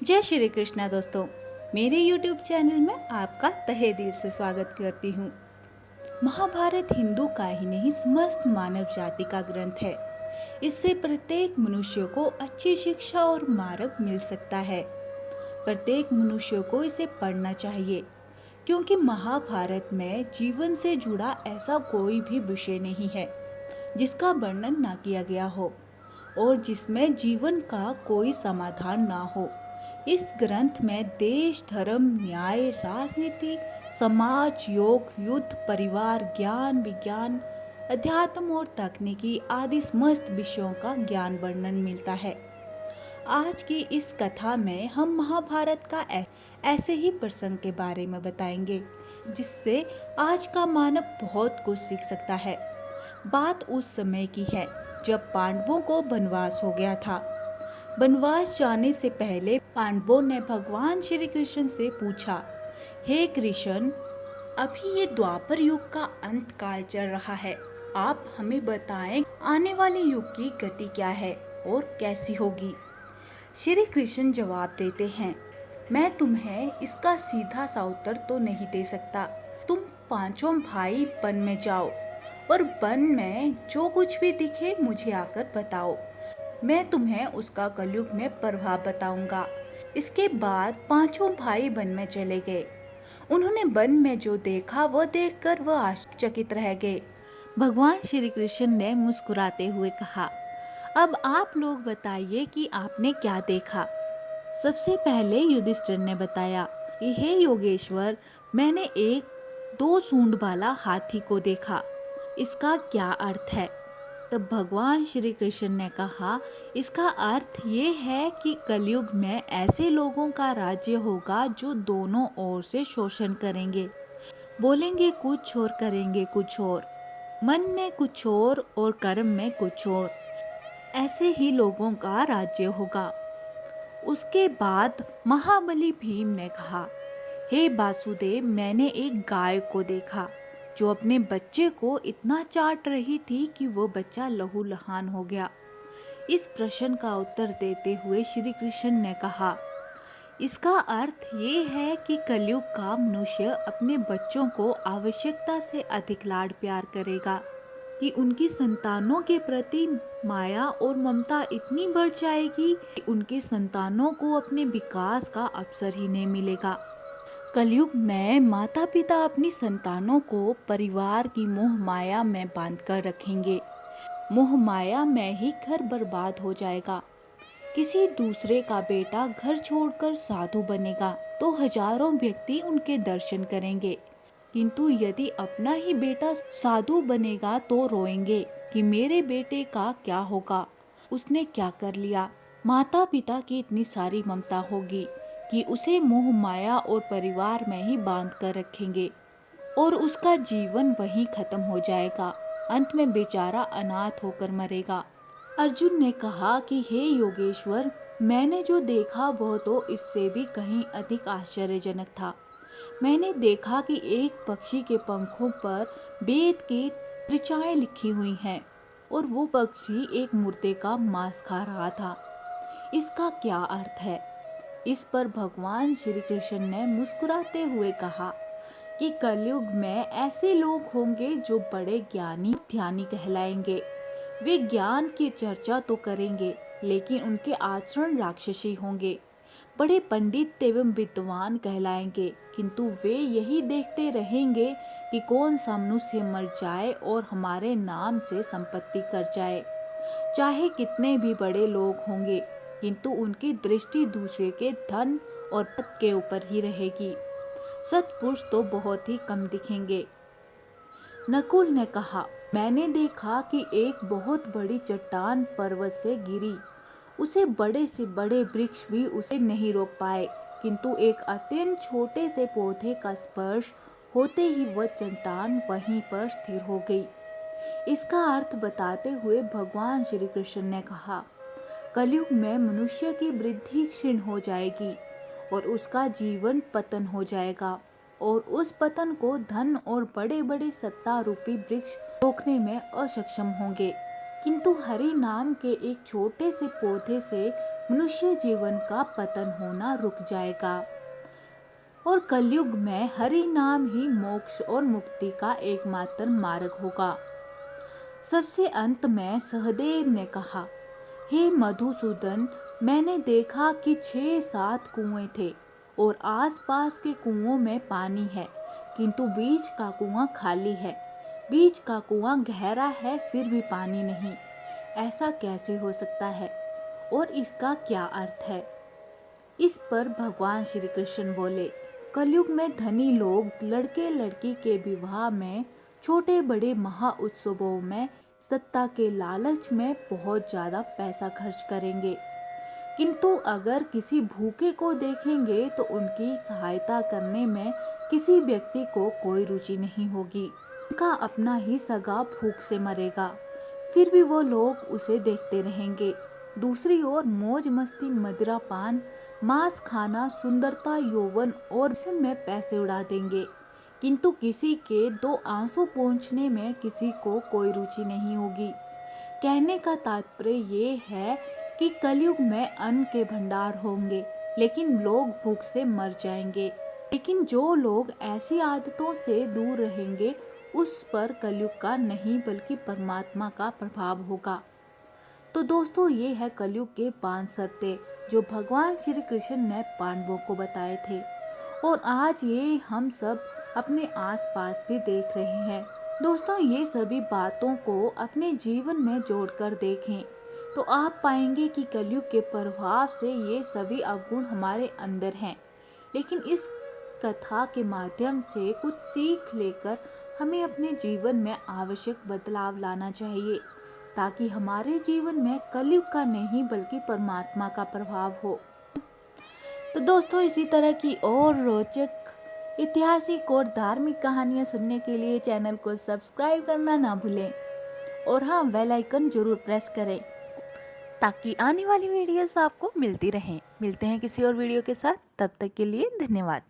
जय श्री कृष्णा दोस्तों। मेरे YouTube चैनल में आपका तहे दिल से स्वागत करती हूँ। महाभारत हिंदू का ही नहीं समस्त मानव जाति का ग्रंथ है। इससे प्रत्येक मनुष्य को अच्छी शिक्षा और मार्ग मिल सकता है। प्रत्येक मनुष्य को इसे पढ़ना चाहिए, क्योंकि महाभारत में जीवन से जुड़ा ऐसा कोई भी विषय नहीं है जिसका वर्णन ना किया गया हो और जिसमें जीवन का कोई समाधान ना हो। इस ग्रंथ में देश, धर्म, न्याय, राजनीति, समाज, योग, युद्ध, परिवार, ज्ञान, विज्ञान, अध्यात्म और तकनीकी आदि समस्त विषयों का ज्ञान वर्णन मिलता है। आज की इस कथा में हम महाभारत का ऐसे ही प्रसंग के बारे में बताएंगे जिससे आज का मानव बहुत कुछ सीख सकता है। बात उस समय की है जब पांडवों को वनवास हो गया था। वनवास जाने से पहले पांडवों ने भगवान श्री कृष्ण से पूछा, हे कृष्ण, अभी ये द्वापर युग का अंत काल चल रहा है। आप हमें बताएं आने वाले युग की गति क्या है और कैसी होगी। श्री कृष्ण जवाब देते हैं, मैं तुम्हें इसका सीधा सा उत्तर तो नहीं दे सकता। तुम पांचों भाई वन में जाओ और वन में जो कुछ भी दिखे मुझे आकर बताओ। मैं तुम्हें उसका कलयुग में प्रभाव बताऊंगा। इसके बाद पांचों भाई वन में चले गए। उन्होंने वन में जो देखा वह देखकर वह आश्चर्यचकित रह गए। भगवान श्री कृष्ण ने मुस्कुराते हुए कहा, अब आप लोग बताइए कि आपने क्या देखा। सबसे पहले युधिष्ठिर ने बताया कि हे योगेश्वर, मैंने एक 2 सूंड वाला हाथी को देखा। इसका क्या अर्थ है? तब भगवान श्री कृष्ण ने कहा, इसका अर्थ ये है कि कलयुग में ऐसे लोगों का राज्य होगा जो दोनों ओर से शोषण करेंगे, बोलेंगे कुछ और करेंगे कुछ और, मन में कुछ और कर्म में कुछ और। ऐसे ही लोगों का राज्य होगा। उसके बाद महाबली भीम ने कहा, हे वासुदेव, मैंने एक गाय को देखा जो अपने बच्चे को इतना चाट रही थी कि वो बच्चा लहूलुहान हो गया। इस प्रश्न का उत्तर देते हुए श्री कृष्ण ने कहा, इसका अर्थ ये है कि कलयुग का मनुष्य अपने बच्चों को आवश्यकता से अधिक लाड प्यार करेगा कि उनकी संतानों के प्रति माया और ममता इतनी बढ़ जाएगी कि उनके संतानों को अपने विकास का अवसर ही नहीं मिलेगा। कलयुग में माता पिता अपनी संतानों को परिवार की मोह माया में बांधकर रखेंगे। मोह माया में ही घर बर्बाद हो जाएगा। किसी दूसरे का बेटा घर छोड़कर साधु बनेगा तो हजारों व्यक्ति उनके दर्शन करेंगे, किंतु यदि अपना ही बेटा साधु बनेगा तो रोएंगे कि मेरे बेटे का क्या होगा, उसने क्या कर लिया। माता पिता की इतनी सारी ममता होगी कि उसे मोह माया और परिवार में ही बांध कर रखेंगे और उसका जीवन वहीं खत्म हो जाएगा। अंत में बेचारा अनाथ होकर मरेगा। अर्जुन ने कहा कि हे योगेश्वर, मैंने जो देखा वह तो इससे भी कहीं अधिक आश्चर्यजनक था। मैंने देखा कि एक पक्षी के पंखों पर वेद की ऋचाएं लिखी हुई हैं और वो पक्षी एक मुर्दे का मांस खा रहा था। इसका क्या अर्थ है? इस पर भगवान श्री कृष्ण ने मुस्कुराते हुए कहा कि कलयुग में ऐसे लोग होंगे जो बड़े ज्ञानी ध्यानी कहलाएंगे। वे ज्ञान की चर्चा तो करेंगे लेकिन उनके आचरण राक्षसी होंगे। बड़े पंडित एवं विद्वान कहलाएंगे, किंतु वे यही देखते रहेंगे कि कौन सा मनुष्य मर जाए और हमारे नाम से संपत्ति कर जाए। चाहे कितने भी बड़े लोग होंगे, किंतु उनकी दृष्टि दूसरे के धन और पद के ऊपर ही रहेगी। सत्पुरुष तो बहुत ही कम दिखेंगे। नकुल ने कहा, मैंने देखा कि एक बहुत बड़ी चट्टान पर्वत से गिरी। उसे बड़े से बड़े वृक्ष भी उसे नहीं रोक पाए, किंतु एक अत्यंत छोटे से पौधे का स्पर्श होते ही वह चट्टान वहीं पर स्थिर हो गई। इसका अर्थ बताते हुए भगवान श्री कृष्ण ने कहा, कलयुग में मनुष्य की वृद्धि क्षीण हो जाएगी और उसका जीवन पतन हो जाएगा और उस पतन को धन और बड़े बड़े सत्ता रूपी वृक्ष रोकने में असक्षम होंगे। किंतु हरि नाम के एक छोटे से पौधे से मनुष्य जीवन का पतन होना रुक जाएगा और कलयुग में हरि नाम ही मोक्ष और मुक्ति का एकमात्र मार्ग होगा। सबसे अंत में सहदेव ने कहा, हे मधुसूदन, मैंने देखा कि 6-7 कुएं थे और आसपास के कुओं में पानी है, किंतु बीच का कुआं खाली है। बीच का कुआं गहरा है, फिर भी पानी नहीं। ऐसा कैसे हो सकता है और इसका क्या अर्थ है? इस पर भगवान श्री कृष्ण बोले, कलयुग में धनी लोग लड़के लड़की के विवाह में, छोटे बड़े महा उत्सवों में, सत्ता के लालच में बहुत ज्यादा पैसा खर्च करेंगे, किंतु अगर किसी भूखे को देखेंगे तो उनकी सहायता करने में किसी व्यक्ति को कोई रुचि नहीं होगी। उनका अपना ही सगा भूख से मरेगा, फिर भी वो लोग उसे देखते रहेंगे। दूसरी ओर मौज मस्ती, मदिरा पान, मांस खाना, सुंदरता, यौवन और फैशन में पैसे उड़ा देंगे, किंतु किसी के 2 आंसू पोंछने में किसी को कोई रुचि नहीं होगी। कहने का तात्पर्य ये है कि कलयुग में अन्न के भंडार होंगे, लेकिन लोग भूख से मर जाएंगे। लेकिन जो लोग ऐसी आदतों से दूर रहेंगे, उस पर कलयुग का नहीं बल्कि परमात्मा का प्रभाव होगा। तो दोस्तों, ये है कलयुग के 5 सत्य जो भगवान श्री कृष्ण ने पांडवों को बताए थे, और आज ये हम सब अपने आसपास भी देख रहे हैं। दोस्तों, ये सभी बातों को अपने जीवन में जोड़कर देखें तो आप पाएंगे कि कलयुग के प्रभाव से ये सभी अवगुण हमारे अंदर हैं। लेकिन इस कथा के माध्यम से कुछ सीख लेकर हमें अपने जीवन में आवश्यक बदलाव लाना चाहिए, ताकि हमारे जीवन में कलयुग का नहीं बल्कि परमात्मा का प्रभाव हो। तो दोस्तों, इसी तरह की और रोचक ऐतिहासिक और धार्मिक कहानियाँ सुनने के लिए चैनल को सब्सक्राइब करना ना भूलें, और हाँ, बेल आइकन जरूर प्रेस करें ताकि आने वाली वीडियोस आपको मिलती रहें। मिलते हैं किसी और वीडियो के साथ, तब तक के लिए धन्यवाद।